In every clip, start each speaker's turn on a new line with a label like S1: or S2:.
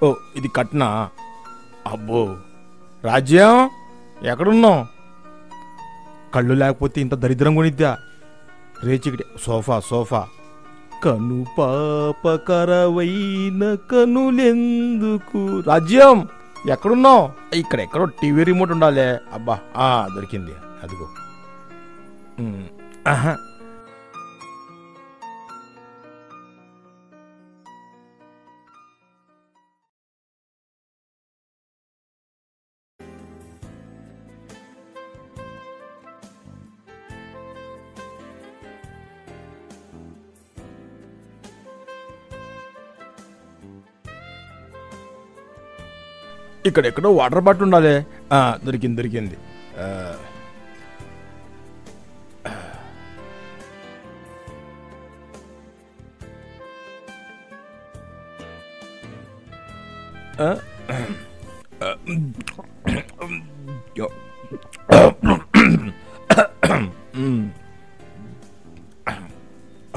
S1: ఓ ఇది కట్నా? అబ్బో రాజ్యం ఎక్కడున్నావు? కళ్ళు లేకపోతే ఇంత దరిద్రం కొనిద్దా? రేచికటి సోఫా సోఫా. కను పాపకరవైన కనులెందుకు? రాజ్యం ఎక్కడున్నావు? ఇక్కడెక్కడో టీవీ రిమోట్ ఉండాలి. అబ్బా దొరికింది, అదిగో. ఆహా ఇక్కడెక్కడో వాటర్ బాటిల్ ఉండాలి. దొరికింది దొరికింది.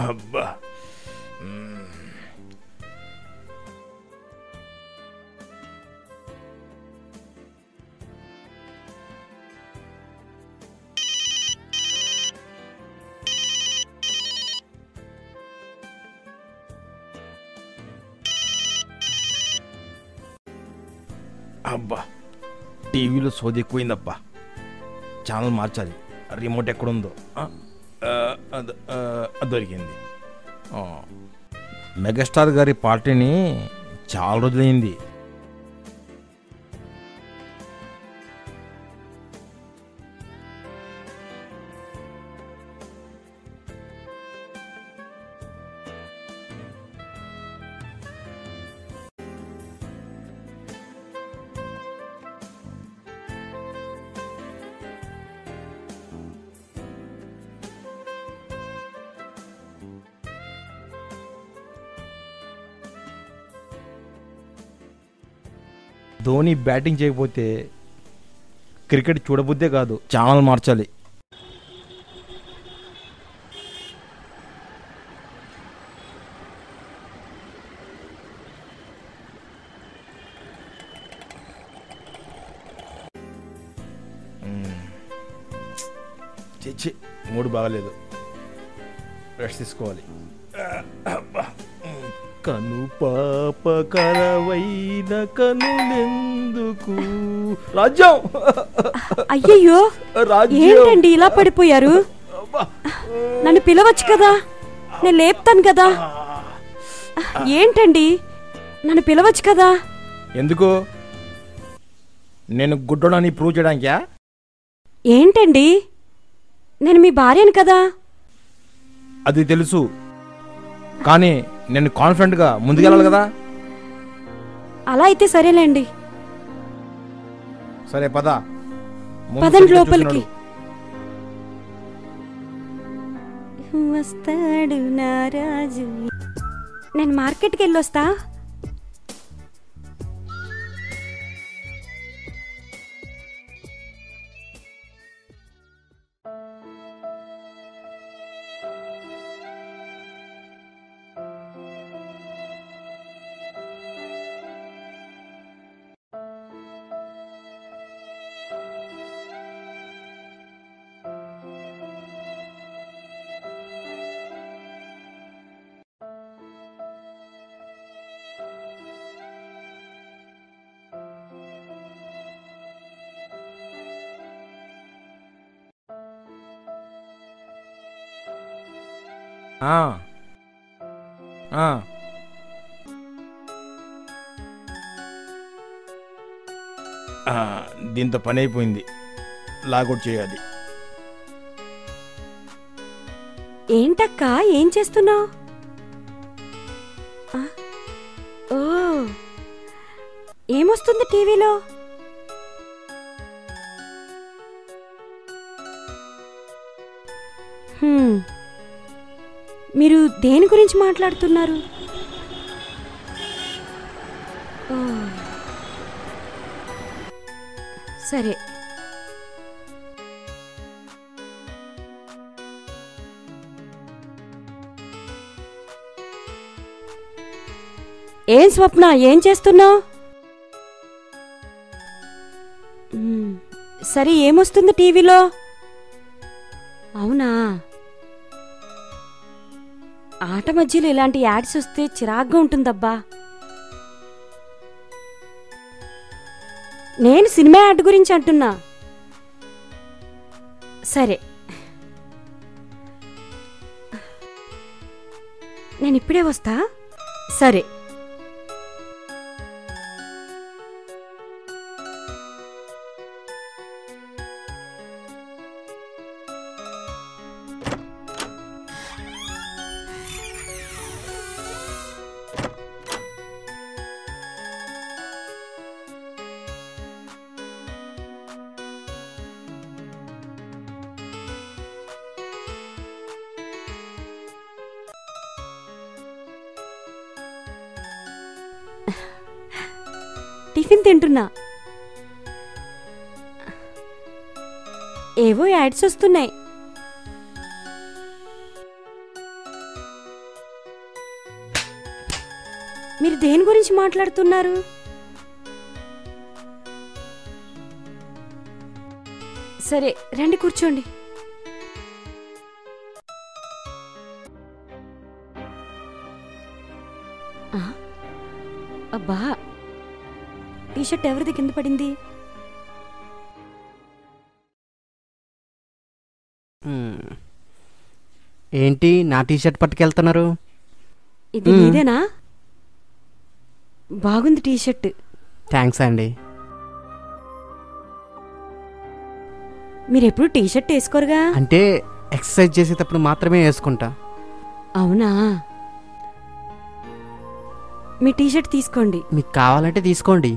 S1: అబ్బా అబ్బా టీవీలో సోది ఎక్కువైందబ్బా. ఛానల్ మార్చాలి. రిమోట్ ఎక్కడుందో? దొరికింది. మెగాస్టార్ గారి పార్టీని చాలా రోజులైంది. ధోని బ్యాటింగ్ చేయకపోతే క్రికెట్ చూడబుద్దే కాదు. ఛానల్ మార్చాలి. చిచ్చి మూడు బాగలేదు. రెస్ట్ తీసుకోవాలి. కను పాపకరవైన కనులెందుకు? రాజ్యం
S2: అయ్యయ్యో ఏంటండి ఇలా పడిపోయారు? నన్ను పిలవచ్చు కదా, నేను లేపుతాను కదా. ఏంటండి నన్ను పిలవచ్చు కదా?
S1: ఎందుకు? నేను గుడ్డోడని ప్రూవ్ చేయడానికా?
S2: ఏంటండి నేను మీ భార్యను కదా.
S1: అది తెలుసు, కానీ నేను కాన్ఫిడెంట్గా ముందుకెళ్ళాలి కదా.
S2: అలా అయితే సరేలేండి.
S1: సరే పద,
S2: పదండి లోపలికి. వస్తాడు నా రాజు. నేను మార్కెట్కి వెళ్ళొస్తా.
S1: దీంతో పని అయిపోయింది. లాగౌట్ చేయాలి.
S2: ఏంటక్కా ఏం చేస్తున్నావు? ఓ ఏమొస్తుంది టీవీలో? మీరు దేని గురించి మాట్లాడుతున్నారు? సరే, ఏం స్వప్న ఏం చేస్తున్నావు? సరే ఏమొస్తుంది టీవీలో? అవునా? ఆట మధ్యలో ఇలాంటి యాడ్స్ వస్తే చిరాగ్గా ఉంటుందబ్బా. నేను సినిమా యాడ్ గురించి అంటున్నా. సరే, నేను ఇప్పుడే వస్తా. సరే. టిఫిన్ తింటున్నా. ఏవో యాడ్స్ వస్తున్నాయి. మీరు దేని గురించి మాట్లాడుతున్నారు? సరే రండి కూర్చోండి. అబ్బా, టీషర్ట్ ఎవరిది కింద పడింది?
S3: ఏంటి నా టీషర్ట్ పట్టుకెళ్తున్నారు?
S2: ఇది నీదేనా? బాగుంది టీషర్ట్.
S3: థ్యాంక్స్ అండి.
S2: మీరెప్పుడు టీషర్ట్ వేసుకోరుగా?
S3: అంటే ఎక్సర్సైజ్ చేసేటప్పుడు మాత్రమే వేసుకుంటా.
S2: అవునా? మీ టీషర్ట్ తీసుకోండి.
S3: మీకు కావాలంటే తీసుకోండి.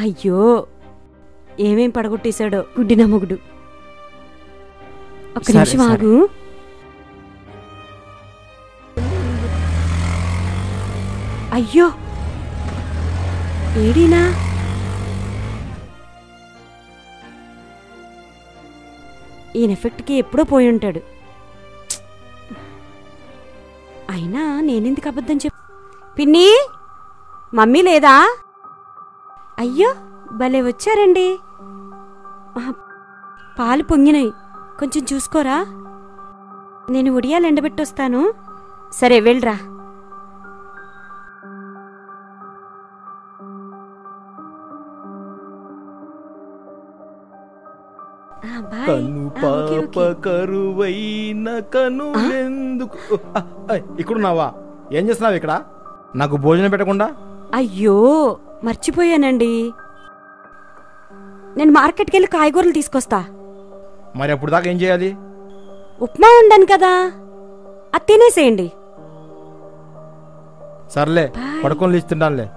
S2: అయ్యో, ఏమేం పడగొట్టేశాడో గుడ్డి నమ్మగుడు. ఒక్క నిమిషం ఆగు. అయ్యో, ఏడీనా? ఈయన ఎఫెక్ట్కి ఎప్పుడో పోయి ఉంటాడు. అయినా నేనెందుకు అబద్ధం పిన్ని, మమ్మీ లేదా? అయ్యో, భలే వచ్చారండి. పాలు పొంగినాయి, కొంచెం చూసుకోరా. నేను ఉడియాలు ఎండబెట్టొస్తాను. సరే వెళ్ళరా.
S1: కను పాప కరువైన కనులెందుకు. ఇక్కడున్నావా? ఏం చేస్తున్నావు ఇక్కడ? నాకు భోజనం పెట్టకుండా?
S2: అయ్యో, మర్చిపోయానండి. నేను మార్కెట్కి వెళ్ళి కాయగూరలు తీసుకొస్తా.
S1: మరి అప్పుడు దాకా ఏం చేయాలి?
S2: ఉప్మా ఉండాను కదా, అది తినేసేయండి.
S1: సర్లే, పడుకొని లేచుతుండానులే.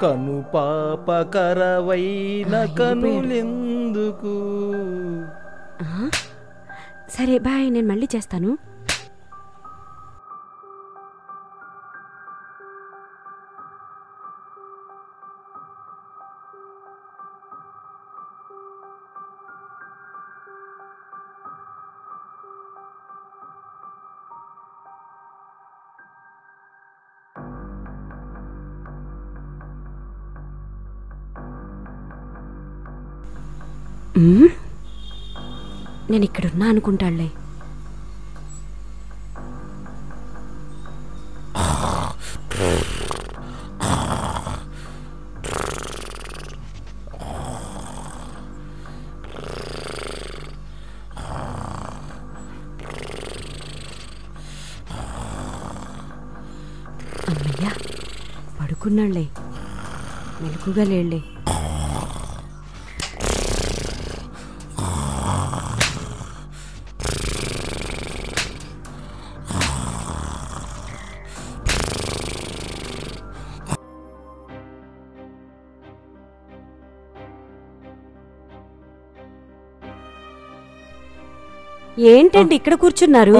S1: కను పాప కరవైన కనులెందుకు.
S2: సరే బాయ్, నేను మళ్ళీ చేస్తాను. నేను ఇక్కడున్నా అనుకుంటాళ్లే. అమ్మయ్యా, పడుకున్నాళ్లే, మెలకుగా లేళ్లే. ఏంటండి ఇక్కడ కూర్చున్నారు?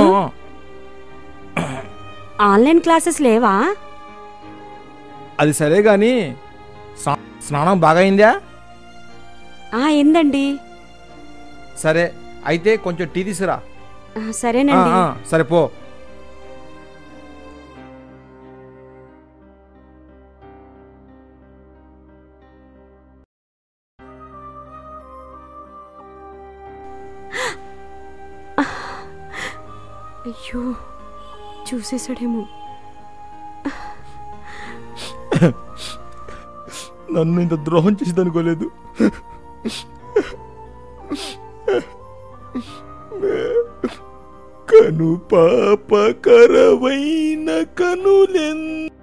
S2: ఆన్లైన్ క్లాసెస్ లేవా?
S1: అది సరే గాని స్నానం బాగా అయిందా?
S2: అయిందండి.
S1: సరే, అయితే కొంచెం టీ తీసురా.
S2: సరేనండి.
S1: సరే పో.
S2: అయ్యో చూసేసాడేమో.
S1: నన్ను ఇంత ద్రోహం చేసేది అనుకోలేదు. కను పాప కరవైన కనులెన్